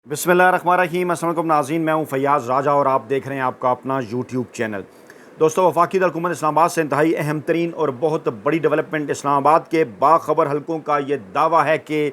बिस्मिल्लाहिर्रहमानिर्रहीम। अस्सलाम वालेकुम नाज़रीन, मैं हूं फैयाज़ राजा और आप देख रहे हैं आपका अपना यूट्यूब चैनल। दोस्तों, वफाकी हुकूमत इस्लामाबाद से इंतहाई अहम तरीन और बहुत बड़ी डेवलपमेंट इस्लामाबाद के बाखबर हलकों का ये दावा है कि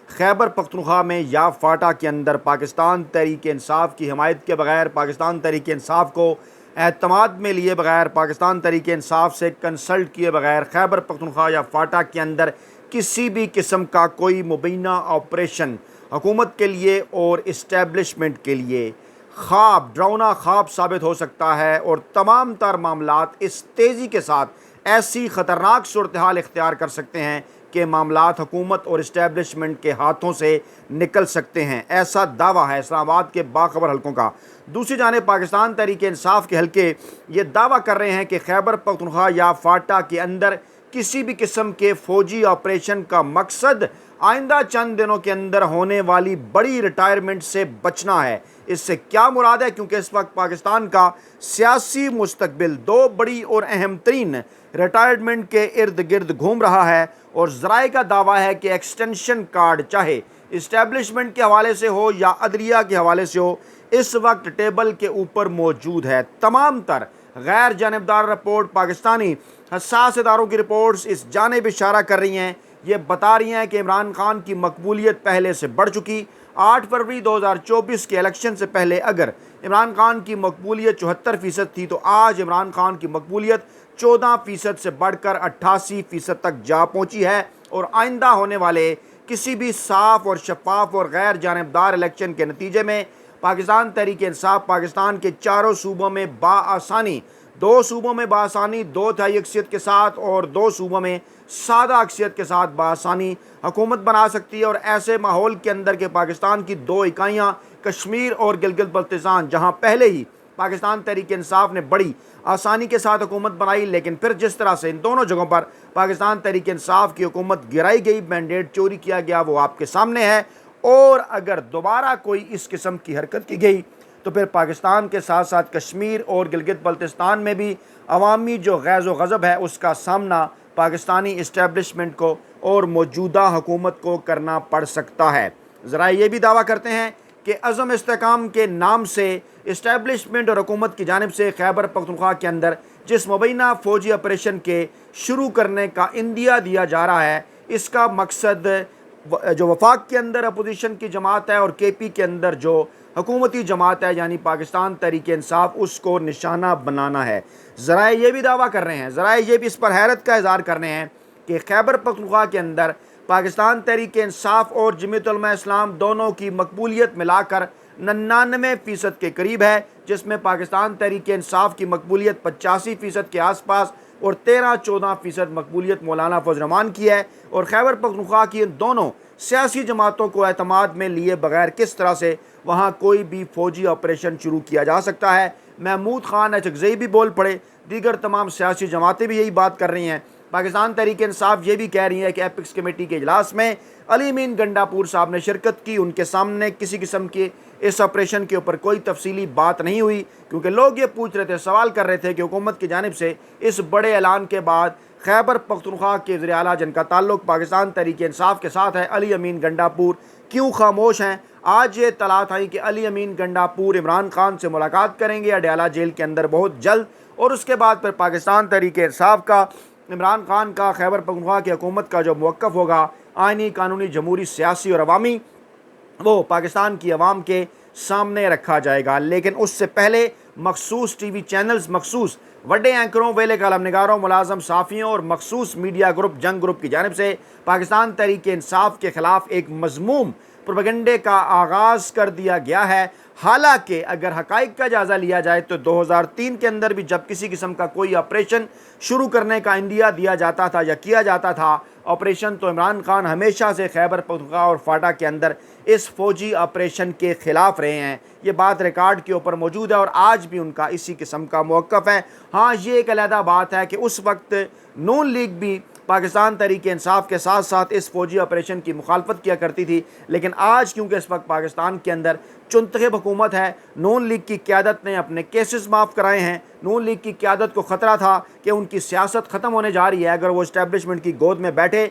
खैबर पख्तूनख्वा में या फाटा के अंदर पाकिस्तान तहरीक इंसाफ की हमायत के बगैर, पाकिस्तान तहरीक इंसाफ को एतमाद में लिए बगैर, पाकिस्तान तहरीक इंसाफ से कंसल्ट किए बगैर खैबर पख्तूनख्वा या फाटा के अंदर किसी भी किस्म का कोई मुबैना ऑपरेशन हुकूमत के लिए और इस्टेब्लिशमेंट के लिए ख्वाब, डरावना ख्वाब साबित हो सकता है और तमाम तर मामलात इस तेज़ी के साथ ऐसी ख़तरनाक सूरत हाल इख्तियार कर सकते हैं कि मामलात हुकूमत और इस्टेब्लिशमेंट के हाथों से निकल सकते हैं। ऐसा दावा है इस्लामाबाद के बाखबर हलकों का। दूसरी जानिब पाकिस्तान तहरीक इंसाफ के हलके ये दावा कर रहे हैं कि खैबर पख्तूनख्वा या फाटा के अंदर किसी भी किस्म के फ़ौजी ऑपरेशन का मकसद आइंदा चंद दिनों के अंदर होने वाली बड़ी रिटायरमेंट से बचना है। इससे क्या मुराद है? क्योंकि इस वक्त पाकिस्तान का सियासी मुस्तकबिल दो बड़ी और अहम तरीन रिटायरमेंट के इर्द गिर्द घूम रहा है और ज़राए का दावा है कि एक्सटेंशन कार्ड चाहे इस्टेब्लिशमेंट के हवाले से हो या अदलिया के हवाले से हो, इस वक्त टेबल के ऊपर मौजूद है। तमाम तर गैर जानबदार रिपोर्ट, पाकिस्तानी हसास इदारों की रिपोर्ट्स इस जानिब इशारा कर रही हैं। ये बता रही हैं कि इमरान खान की मकबूलियत पहले से बढ़ चुकी। 8 फरवरी 2024 के इलेक्शन से पहले अगर इमरान खान की मकबूलियत 74% थी, तो आज इमरान खान की मकबूलियत 14% से बढ़कर 88% तक जा पहुंची है और आइंदा होने वाले किसी भी साफ और शफाफ और गैर जानबदार इलेक्शन के नतीजे में पाकिस्तान तहरीक इंसाफ पाकिस्तान के चारों सूबों में बाआसानी, 2 सूबों में बाआसानी 2/3 अक्सियत के साथ और 2 सूबों में सादा अक्सियत के साथ बाआसानी हुकूमत बना सकती है। और ऐसे माहौल के अंदर के पाकिस्तान की 2 इकाइयाँ कश्मीर और गिलगित बल्तिस्तान, जहाँ पहले ही पाकिस्तान तहरीक इंसाफ ने बड़ी आसानी के साथ हुकूमत बनाई, लेकिन फिर जिस तरह से इन दोनों जगहों पर पाकिस्तान तहरीक इंसाफ की हुकूमत गिराई गई, मैंडेट चोरी किया गया, वो आपके सामने है। और अगर दोबारा कोई इस किस्म की हरकत की गई तो फिर पाकिस्तान के साथ साथ कश्मीर और गिलगित बल्तिस्तान में भी अवामी जो गैज़ व गज़ब है उसका सामना पाकिस्तानी इस्टेब्लिशमेंट को और मौजूदा हुकूमत को करना पड़ सकता है। ज़रा ये भी दावा करते हैं कि अज़म इस्तेकाम के नाम से इस्टेब्लिशमेंट और हुकूमत की जानिब से खैबर पख्तूनख्वा के अंदर जिस मुबैना फ़ौजी ऑपरेशन के शुरू करने का इंदिया दिया जा रहा है, इसका मकसद जो वफाक के अंदर अपोजिशन की जमात है और KP के अंदर जो हुकूमती जमात है यानी पाकिस्तान तहरीक इंसाफ, उसको निशाना बनाना है। ज़राए ये भी दावा कर रहे हैं, ज़राए ये भी इस पर हैरत का इज़हार कर रहे हैं कि खैबर पख्तूनख्वा के अंदर पाकिस्तान तहरीक इंसाफ और जमीयत उलमा इस्लाम दोनों की मकबूलियत मिलाकर 99% के करीब है, जिसमें पाकिस्तान तहरीक इंसाफ की मकबूलियत 85% के आसपास और 13-14% मकबूलियत मौलाना फजल रहमान की है। और खैबर पख्तूनख्वा की इन दोनों सियासी जमातों को एतमाद में लिए बगैर किस तरह से वहाँ कोई भी फ़ौजी ऑपरेशन शुरू किया जा सकता है। महमूद खान अचकज़ई भी बोल पड़े, दीगर तमाम सियासी जमातें भी यही बात कर रही हैं। पाकिस्तान तहरीक इंसाफ ये भी कह रही है कि एपिक्स कमेटी के इजलास में अली अमीन गंडापुर साहब ने शिरकत की, उनके सामने किसी किस्म के इस ऑपरेशन के ऊपर कोई तफसीली बात नहीं हुई, क्योंकि लोग ये पूछ रहे थे, सवाल कर रहे थे कि हुकूमत की जानिब से इस बड़े ऐलान के बाद खैबर पख्तूनख्वा के वज़ीर आला जिनका ताल्लुक पाकिस्तान तहरीक इंसाफ के साथ है, अली अमीन गंडापुर, क्यों खामोश हैं। आज ये तलात आई कि अली अमीन गंडापुर इमरान खान से मुलाकात करेंगे अडयाला जेल के अंदर बहुत जल्द, और उसके बाद फिर पाकिस्तान तहरीक इंसाफ का, इमरान खान का, खैबर पख्तूनख्वा की हुकूमत का जो मौक़िफ़ होगा आइनी, कानूनी, जमहूरी, सियासी और अवामी, वो पाकिस्तान की अवाम के सामने रखा जाएगा। लेकिन उससे पहले मखसूस TV चैनल्स, मखसूस बड़े एंकरों, वेले कलम निगारों, मुलाजम साफ़ियों और मखसूस मीडिया ग्रुप, जंग ग्रुप की जानिब से पाकिस्तान तहरीक इंसाफ के ख़िलाफ़ एक मज़मूम प्रोपेगेंडे का आगाज़ कर दिया गया है। हालांकि अगर हक़ाइक़ का जायज़ा लिया जाए तो 2003 के अंदर भी जब किसी किस्म का कोई ऑपरेशन शुरू करने का इंदिया दिया जाता था या किया जाता था ऑपरेशन, तो इमरान खान हमेशा से खैबर पख्तूनख्वा और फाटा के अंदर इस फ़ौजी ऑपरेशन के ख़िलाफ़ रहे हैं। ये बात रिकॉर्ड के ऊपर मौजूद है और आज भी उनका इसी किस्म का मौक़िफ़ है। हाँ, ये एक अलहदा बात है कि उस वक्त नून लीग भी पाकिस्तान तहरीक इंसाफ के साथ साथ इस फ़ौजी ऑपरेशन की मुखालफत किया करती थी, लेकिन आज क्योंकि इस वक्त पाकिस्तान के अंदर चुनतखब हुकूमत है, नून लीग की क़यादत ने अपने केसेस माफ़ कराए हैं। नून लीग की क़यादत को ख़तरा था कि उनकी सियासत ख़त्म होने जा रही है अगर वो इस्टेब्लिशमेंट की गोद में बैठे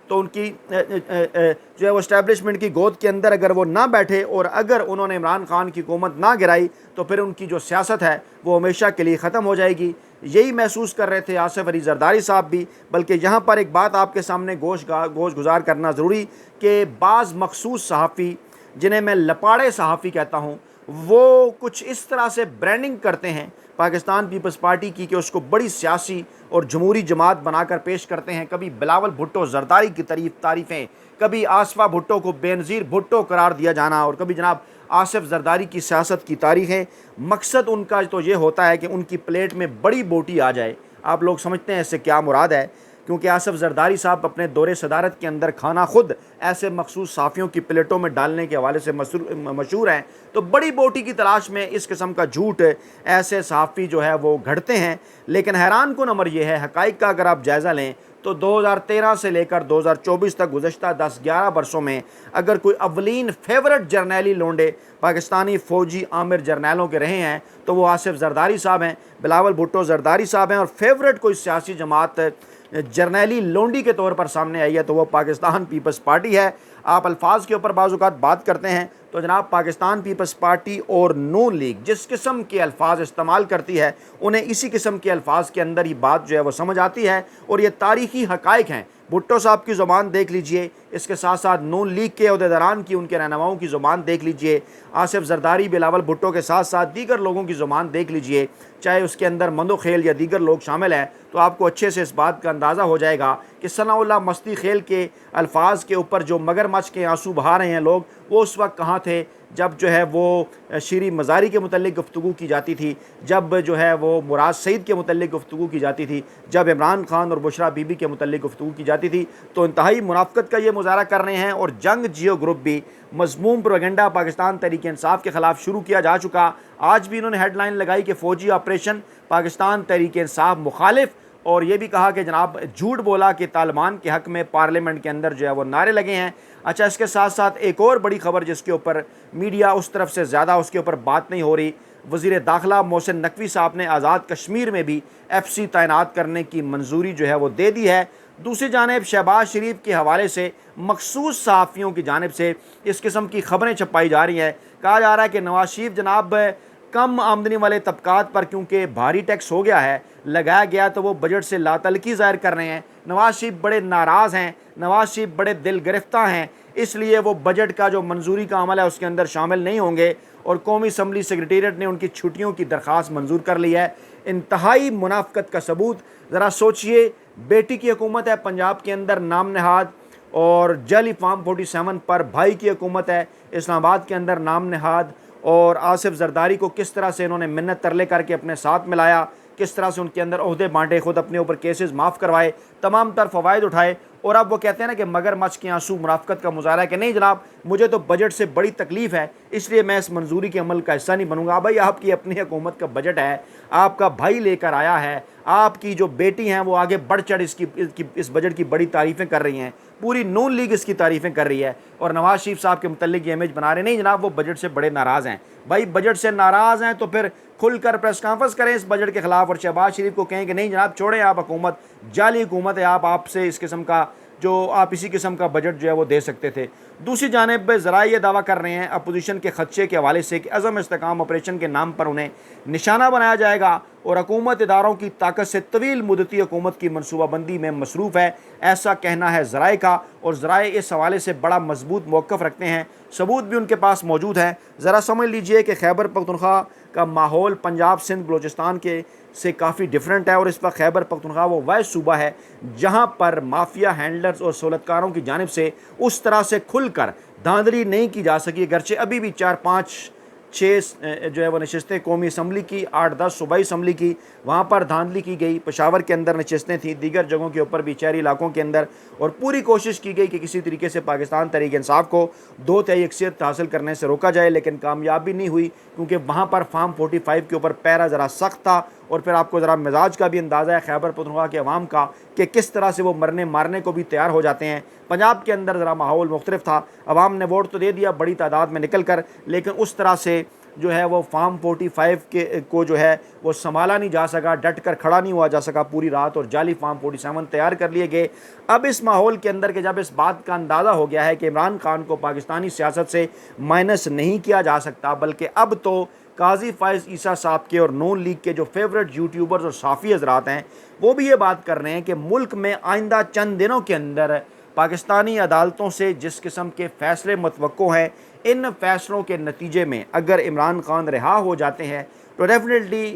तो उनकी जो है वो इस्टेब्लिशमेंट की गोद के अंदर अगर वो ना बैठे और अगर उन्होंने इमरान खान की हुकूमत ना गिराई तो फिर उनकी जो सियासत है वो हमेशा के लिए ख़त्म हो जाएगी। यही महसूस कर रहे थे आसिफ अली जरदारी साहब भी। बल्कि यहाँ पर एक बात आपके सामने गोश गुजार करना ज़रूरी कि बाज़ मखसूस सहाफ़ी, जिन्हें मैं लपाड़े सहाफ़ी कहता हूँ, वो कुछ इस तरह से ब्रांडिंग करते हैं पाकिस्तान पीपल्स पार्टी की कि उसको बड़ी सियासी और जमहूरी जमात बनाकर पेश करते हैं। कभी बिलावल भुट्टो जरदारी की तारीफ़ें, कभी आसफा भुट्टो को बेनज़ीर भुट्टो करार दिया जाना, और कभी जनाब आसिफ जरदारी की सियासत की तारीख़ें। मकसद उनका तो ये होता है कि उनकी प्लेट में बड़ी बोटी आ जाए। आप लोग समझते हैं इससे क्या मुराद है, क्योंकि आसिफ जरदारी साहब अपने दौरे सदारत के अंदर खाना खुद ऐसे मखसूस साफ़ियों की प्लेटों में डालने के हवाले से मशहूर हैं। तो बड़ी बोटी की तलाश में इस किस्म का झूठ ऐसे सहाफ़ी जो है वो घड़ते हैं। लेकिन हैरान कुन अमर यह है, हक़ाइक़ का अगर आप जायज़ा लें तो 2013 से लेकर 2024 तक गुज़श्ता 10-11 बरसों में अगर कोई अवलीन फेवरेट जर्नैली लोंडे पाकिस्तानी फ़ौजी आमिर जर्नैलों के रहे हैं तो वो आसिफ जरदारी साहब हैं, बिलावल भुट्टो जरदारी साहब हैं। और फेवरेट कोई सियासी जमात जर्नैली लोंडी के तौर पर सामने आई है तो वो पाकिस्तान पीपल्स पार्टी है। आप अल्फाज के ऊपर बाज़-औक़ात बात करते हैं तो जनाब पाकिस्तान पीपल्स पार्टी और नून लीग जिस किस्म के अल्फाज इस्तेमाल करती है उन्हें इसी किस्म के अल्फाज के अंदर ही बात जो है वो समझ आती है। और ये तारीख़ी हक़ाइक़ हैं। भुट्टो साहब की ज़ुबान देख लीजिए, इसके साथ साथ नून लीग के अहदेदारान की, उनके रहनुमाओं की ज़ुबान देख लीजिए, आसिफ जरदारी बिलावल भुट्टो के साथ साथ दीगर लोगों की ज़ुबान देख लीजिए, चाहे उसके अंदर मंदो खेल या दीगर लोग शामिल हैं, तो आपको अच्छे से इस बात का अंदाज़ा हो जाएगा कि सनाउल्लाह मस्ती खेल के अल्फाज के ऊपर जो मगरमच्छ के आंसू बहा रहे हैं लोग, वो उस वक्त कहाँ थे जब जो है वो शीरी मज़ारी के मुतल्लिक़ गुफ्तगू की जाती थी, जब जो है वो मुराद सईद के मुतल्लिक़ गुफ्तगू की जाती थी, जब इमरान खान और बुशरा बीबी के मुतल्लिक़ गुफ्तगू की जाती थी। तो इंतहाई मुनाफ़क़त का ये मुज़ाहरा कर रहे हैं। और जंग जियो ग्रुप भी मज़मूम प्रोपेगेंडा पाकिस्तान तहरीक-ए-इंसाफ़ के ख़िलाफ़ शुरू किया जा चुका। आज भी इन्होंने हेडलाइन लगाई कि फ़ौजी ऑपरेशन पाकिस्तान तहरीक-ए-इंसाफ़ मुखालिफ, और ये भी कहा कि जनाब झूठ बोला कि तालिबान के हक़ में पार्लियामेंट के अंदर जो है वो नारे लगे हैं। अच्छा, इसके साथ साथ एक और बड़ी खबर जिसके ऊपर मीडिया उस तरफ से ज़्यादा उसके ऊपर बात नहीं हो रही, वज़ीर दाखिला मोहसिन नकवी साहब ने आज़ाद कश्मीर में भी FC तैनात करने की मंजूरी जो है वो दे दी है। दूसरी जानिब शहबाज शरीफ के हवाले से मखसूस सहाफ़ियों की जानिब से इस किस्म की खबरें छपाई जा रही हैं। कहा जा रहा है कि नवाज शरीफ जनाब कम आमदनी वाले तबकात पर क्योंकि भारी टैक्स हो गया है, लगाया गया, तो वो बजट से लातल्की ज़ाहिर कर रहे हैं। नवाज शरीफ बड़े नाराज़ हैं, नवाज शरीफ बड़े दिल गिरफ्ता हैं, इसलिए वो बजट का जो मंजूरी का अमल है उसके अंदर शामिल नहीं होंगे। और कौमी असम्बली सेक्रेटेरिएट ने उनकी छुट्टियों की दरख्वास्त मंजूर कर ली है। इंतहाई मुनाफ़क़त का सबूत। ज़रा सोचिए, बेटी की हुकूमत है पंजाब के अंदर नाम नहाद, और जली फार्म 47 पर भाई की हुकूमत है इस्लामाबाद के अंदर नाम नहाद, और आसिफ जरदारी को किस तरह से इन्होंने मिन्नत तरले करके अपने साथ मिलाया, किस तरह से उनके अंदर ओहदे बांटे, खुद अपने ऊपर केसेस माफ़ करवाए, तमाम तर फ़वाइद उठाए। और अब वो कहते हैं ना कि मगरमच्छ के आंसू मुनाफ़क़त का मुज़ाहरा है कि नहीं जनाब, मुझे तो बजट से बड़ी तकलीफ़ है, इसलिए मैं इस मंजूरी के अमल का हिस्सा नहीं बनूंगा। भाई, आपकी अपनी हुकूमत का बजट है, आपका भाई लेकर आया है, आपकी जो बेटी हैं वो आगे बढ़ चढ़ इस बजट की बड़ी तारीफ़ें कर रही हैं, पूरी नून लीग इसकी तारीफ़ें कर रही है, और नवाज शरीफ साहब के मुतल्लिक़ ये इमेज बना रहे नहीं जनाब वो बजट से बड़े नाराज़ हैं। भाई, बजट से नाराज़ हैं तो फिर खुलकर प्रेस कॉन्फ्रेंस करें इस बजट के ख़िलाफ़, और शहबाज शरीफ को कहें कि नहीं जनाब छोड़ें, आप हुकूमत जाली हुकूमत है, आप आपसे इस किस्म का जो आप इसी किस्म का बजट जो है वो दे सकते थे। दूसरी जानिब ज़रा ये दावा कर रहे हैं अपोजिशन के खदशे के हवाले से कि अज़म इस्तेकाम ऑपरेशन के नाम पर उन्हें निशाना बनाया जाएगा, और हुकूमत इदारों की ताकत से तवील मुद्दती हुकूमत की मनसूबाबंदी में मसरूफ़ है, ऐसा कहना है ज़राए का। और ज़राए इस हवाले से बड़ा मजबूत मौक़िफ़ रखते हैं, सबूत भी उनके पास मौजूद है। ज़रा समझ लीजिए कि खैबर पख्तूनख्वा का माहौल पंजाब सिंध बलोचिस्तान के से काफ़ी डिफरेंट है, और इस वक्त खैबर पख्तूनख्वा वो वह सूबा है जहाँ पर माफिया हैंडलर्स और सहूलतकारों की जानिब से उस तरह से खुलकर धांधली नहीं की जा सकी। अगरचे अभी भी 4-5-6 जो है वो नशस्तें कौमी असम्बली की, 8-10 सूबाई असम्बली की, वहाँ पर धांधली की गई। पेशावर के अंदर नशस्तें थी, दीगर जगहों के ऊपर भी शहरी इलाकों के अंदर, और पूरी कोशिश की गई कि किसी तरीके से पाकिस्तान तहरीक-ए-इंसाफ़ को 2 तिहाई अक्सरियत हासिल करने से रोका जाए, लेकिन कामयाबी नहीं हुई, क्योंकि वहाँ पर फार्म 45 के ऊपर पैरा ज़रा सख्त था। और फिर आपको ज़रा मिजाज का भी अंदाज़ा है खैबर पख्तूनख्वा के अवाम का कि किस तरह से वो मरने मारने को भी तैयार हो जाते हैं। पंजाब के अंदर ज़रा माहौल मुख्तलिफ था, अवाम ने वोट तो दे दिया बड़ी तादाद में निकल कर, लेकिन उस तरह से जो है वो फार्म 45 के को जो है वो संभाला नहीं जा सका, डट कर खड़ा नहीं हुआ जा सका पूरी रात, और जाली फार्म 47 तैयार कर लिए गए। अब इस माहौल के अंदर के जब इस बात का अंदाज़ा हो गया है कि इमरान खान को पाकिस्तानी सियासत से माइनस नहीं किया जा सकता, बल्कि अब तो काजी फ़ाइज़ ईसा साहब के और नून लीग के जो फेवरेट यूट्यूबर्स और साफ़ी हजरात हैं वो भी ये बात कर रहे हैं कि मुल्क में आइंदा चंद दिनों के अंदर पाकिस्तानी अदालतों से जिस किस्म के फ़ैसले मतवक्को हैं, इन फ़ैसलों के नतीजे में अगर इमरान खान रिहा हो जाते हैं तो डेफिनेटली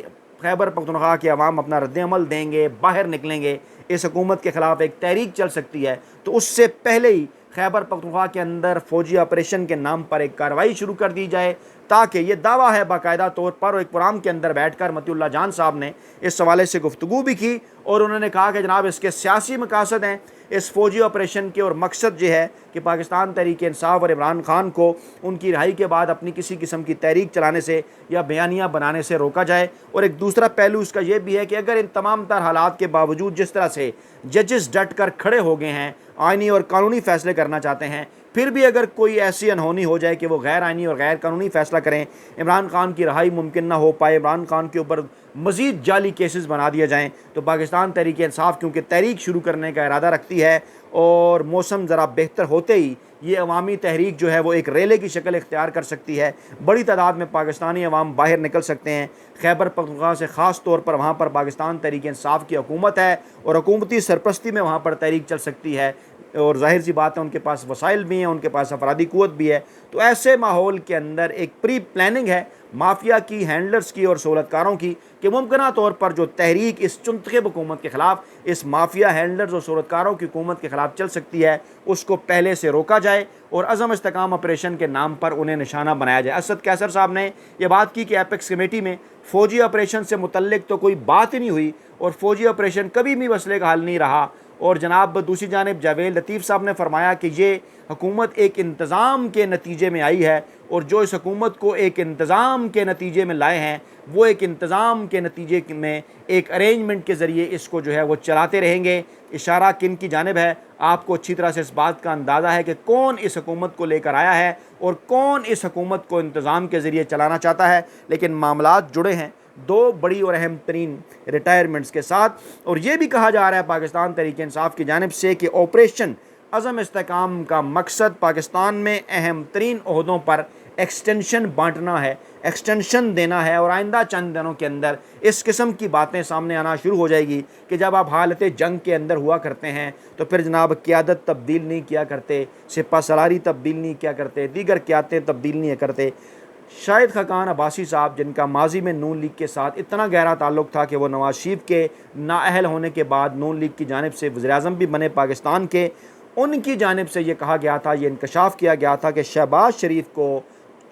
खैबर पख्तूनख्वा के अवाम अपना रद्द-ए-अमल देंगे, बाहर निकलेंगे, इस हुकूमत के ख़िलाफ़ एक तहरीक चल सकती है। तो उससे पहले ही खैबर पख्तूनख्वा के अंदर फ़ौजी ऑपरेशन के नाम पर एक कार्रवाई शुरू कर दी जाए, ताकि ये दावा है बाकायदा तौर पर, और एक प्रोग्राम के अंदर बैठकर मतीउल्लाह जान साहब ने इस हवाले से गुफ्तगू भी की और उन्होंने कहा कि जनाब इसके सियासी मकासद हैं इस फ़ौजी ऑपरेशन के, और मकसद ये है कि पाकिस्तान तहरीक इंसाफ और इमरान खान को उनकी रिहाई के बाद अपनी किसी किस्म की तहरीक चलाने से या बयानियाँ बनाने से रोका जाए। और एक दूसरा पहलू इसका यह भी है कि अगर इन तमाम तर हालात के बावजूद जिस तरह से जजेस डट कर खड़े हो गए हैं, आइनी और कानूनी फ़ैसले करना चाहते हैं, फिर भी अगर कोई ऐसी अनहोनी हो जाए कि वो गैर आइनी और गैर कानूनी फ़ैसला करें, इमरान खान की रहाई मुमकिन ना हो पाए, इमरान खान के ऊपर मज़ीद जाली केसेस बना दिए जाएँ, तो पाकिस्तान तहरीक इंसाफ क्योंकि तहरीक शुरू करने का इरादा रखती है और मौसम ज़रा बेहतर होते ही ये अवामी तहरीक जो है वो एक रेले की शक्ल इख्तियार कर सकती है। बड़ी तादाद में पाकिस्तानी अवाम बाहर निकल सकते हैं। खैबर पख्तूनख्वा से ख़ास तौर पर वहाँ पर पाकिस्तान तहरीक इंसाफ की हुकूमत है और हुकूमती सरपरस्ती में वहाँ पर तहरीक चल सकती है, और जाहिर सी बात है उनके पास वसाइल भी हैं, उनके पास अफरादी क़ुव्वत भी है। तो ऐसे माहौल के अंदर एक प्री प्लानिंग है माफिया की, हैंडलर्स की और सहूलतकारों की, कि मुमकिन तौर पर जो तहरीक इस चुंतखब हुकूमत के ख़िलाफ़, इस माफिया हैंडलर्स और सहूलतकारों की हुकूमत के ख़िलाफ़ चल सकती है, उसको पहले से रोका जाए और अज़म इस्तेकाम ऑपरेशन के नाम पर उन्हें निशाना बनाया जाए। असद कैसर साहब ने यह बात की कि एपेक्स कमेटी में फ़ौजी ऑपरेशन से मुतल्लिक तो कोई बात ही नहीं हुई और फ़ौजी ऑपरेशन कभी भी मसले का हल नहीं रहा। और जनाब दूसरी जानिब जावेद लतीफ़ साहब ने फरमाया कि ये हुकूमत एक इंतज़ाम के नतीजे में आई है, और जो इस हुकूमत को एक इंतज़ाम के नतीजे में लाए हैं वो एक इंतज़ाम के नतीजे में एक अरेंजमेंट के ज़रिए इसको जो है वो चलाते रहेंगे। इशारा किन की जानिब है, आपको अच्छी तरह से इस बात का अंदाज़ा है कि कौन इस हुकूमत को लेकर आया है और कौन इस हुकूमत को इंतज़ाम के ज़रिए चलाना चाहता है। लेकिन मामलात जुड़े हैं दो बड़ी और अहम तरीन रिटायरमेंट्स के साथ, और ये भी कहा जा रहा है पाकिस्तान तहरीक इंसाफ की जानिब से कि ऑपरेशन अज़म इस्तेकाम का मकसद पाकिस्तान में अहम तरीन ओहदों पर एक्सटेंशन बांटना है, एक्सटेंशन देना है। और आइंदा चंद दिनों के अंदर इस किस्म की बातें सामने आना शुरू हो जाएगी कि जब आप हालत जंग के अंदर हुआ करते हैं तो फिर जनाब क़यादत तब्दील नहीं किया करते, सिपा सलारी तब्दील नहीं किया करते, दीगर क़यादतें तब्दील नहीं करते। शाहिद खाकान अब्बासी साहब, जिनका माजी में नून लीग के साथ इतना गहरा ताल्लुक़ था कि वो नवाज़ शरीफ के नाअहल होने के बाद नून लीग की जानिब से वज़ीर-ए-आज़म भी बने पाकिस्तान के, उनकी जानिब से ये कहा गया था, ये इंकशाफ किया गया था कि शहबाज शरीफ को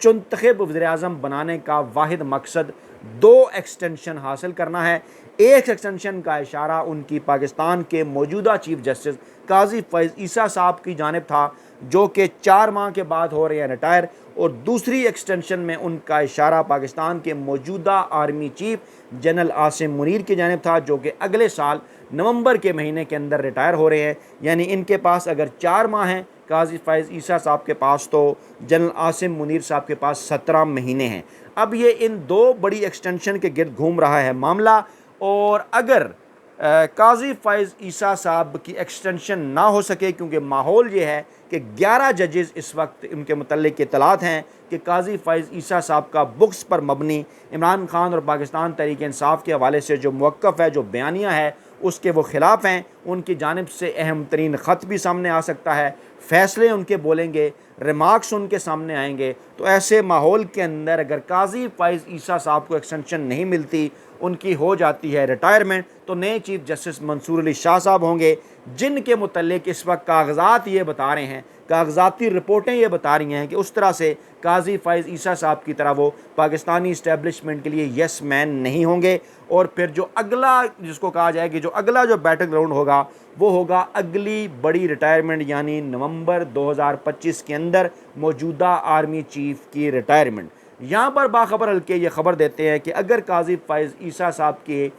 चुंतखब वज़ीर-ए-आज़म बनाने का वाहिद मकसद 2 एक्सटेंशन हासिल करना है। एक एक्सटेंशन का इशारा उनकी पाकिस्तान के मौजूदा चीफ जस्टिस काजी फ़ैज़ ईसा साहब की जानिब था, जो कि 4 माह के बाद हो रहे हैं रिटायर, और दूसरी एक्सटेंशन में उनका इशारा पाकिस्तान के मौजूदा army chief general Asim Munir की जानिब था, जो कि अगले साल नवंबर के महीने के अंदर रिटायर हो रहे हैं। यानी इनके पास अगर 4 माह हैं काजी फ़ैज़ ईसा साहब के पास, तो जनरल आसिम मुनीर साहब के पास 17 महीने हैं। अब ये इन 2 बड़ी एक्सटेंशन के गिर्द घूम रहा है मामला, और अगर काजी फ़ैज़ ईसा साहब की एक्सटेंशन ना हो सके, क्योंकि माहौल ये है कि 11 जजेस इस वक्त उनके मुतल्लिक़ के इत्तलात हैं कि काजी फ़ैज़ ईसा साहब का बुक्स पर मबनी इमरान खान और पाकिस्तान तहरीक इंसाफ के हवाले से जो मुवक्क़फ़ है, जो बयानिया है, उसके वो ख़िलाफ़ हैं। उनकी जानिब से अहम तरीन ख़त भी सामने आ सकता है, फ़ैसले उनके बोलेंगे, रिमार्क्स उनके सामने आएंगे। तो ऐसे माहौल के अंदर अगर काजी फ़ैज़ ईसा साहब को एक्सटेंशन नहीं मिलती, उनकी हो जाती है रिटायरमेंट, तो नए चीफ जस्टिस मंसूर अली शाह साहब होंगे, जिनके मुतल्लिक़ इस वक्त कागज़ात ये बता रहे हैं, कागज़ाती रिपोर्टें ये बता रही हैं कि उस तरह से काजी फ़ैज़ ईसा साहब की तरह वो पाकिस्तानी इस्टेब्लिशमेंट के लिए यस मैन नहीं होंगे। और फिर जो अगला, जिसको कहा जाए कि जो अगला जो बैटल ग्राउंड होगा, वो होगा अगली बड़ी रिटायरमेंट, यानी नवंबर 2025 के अंदर मौजूदा आर्मी चीफ की रिटायरमेंट। यहाँ पर बाखबर हल्के ये ख़बर देते हैं कि अगर काजी फ़ैज़ ईसा साहब के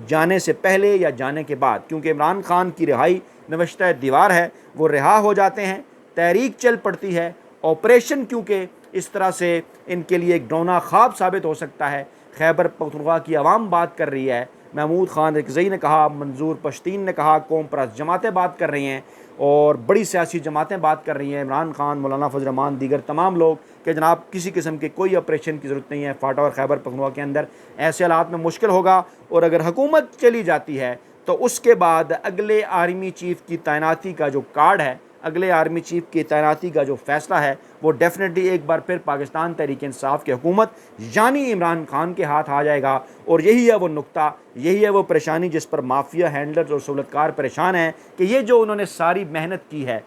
जाने से पहले या जाने के बाद, क्योंकि इमरान खान की रिहाई नवश्ता दीवार है, वो रिहा हो जाते हैं, तहरीक चल पड़ती है, ऑपरेशन क्योंकि इस तरह से इनके लिए एक डौना ख्वाब साबित हो सकता है। खैबर पख्तूनख्वा की आवाम बात कर रही है, महमूद खान रिकज़ई ने कहा, मंजूर पश्तीन ने कहा, कौम परस्त जमातें बात कर रही हैं और बड़ी सियासी जमातें बात कर रही हैं, इमरान खान, मौलाना फजल रहमान, दीगर तमाम लोग कि जनाब किसी किस्म के कोई ऑपरेशन की ज़रूरत नहीं है फाटा और खैबर पख्तूनख्वा के अंदर। ऐसे हालात में मुश्किल होगा और अगर हुकूमत चली जाती है तो उसके बाद अगले आर्मी चीफ़ की तैनाती का जो कार्ड है, अगले आर्मी चीफ़ की तैनाती का जो फ़ैसला है, वो डेफिनेटली एक बार फिर पाकिस्तान तहरीक इंसाफ की हुकूमत यानी इमरान खान के हाथ आ जाएगा। और यही है वो नुक्ता, यही है वो परेशानी जिस पर माफिया हैंडलर्स और सहूलतकार परेशान हैं कि ये जो उन्होंने सारी मेहनत की है,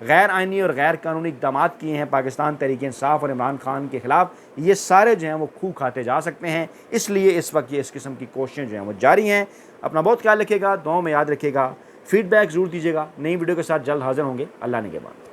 गैर आइनी और गैर कानूनी इक़दाम किए हैं पाकिस्तान तहरीक इंसाफ और इमरान खान के ख़िलाफ़, ये सारे जो हैं वो खूह खाते जा सकते हैं। इसलिए इस वक्त ये इस किस्म की कोशिशें जो हैं वो जारी हैं। अपना बहुत ख्याल रखिएगा, दुआओं में याद रखिएगा, फीडबैक ज़रूर दीजिएगा। नई वीडियो के साथ जल्द हाज़िर होंगे। अल्लाह ने के बाद।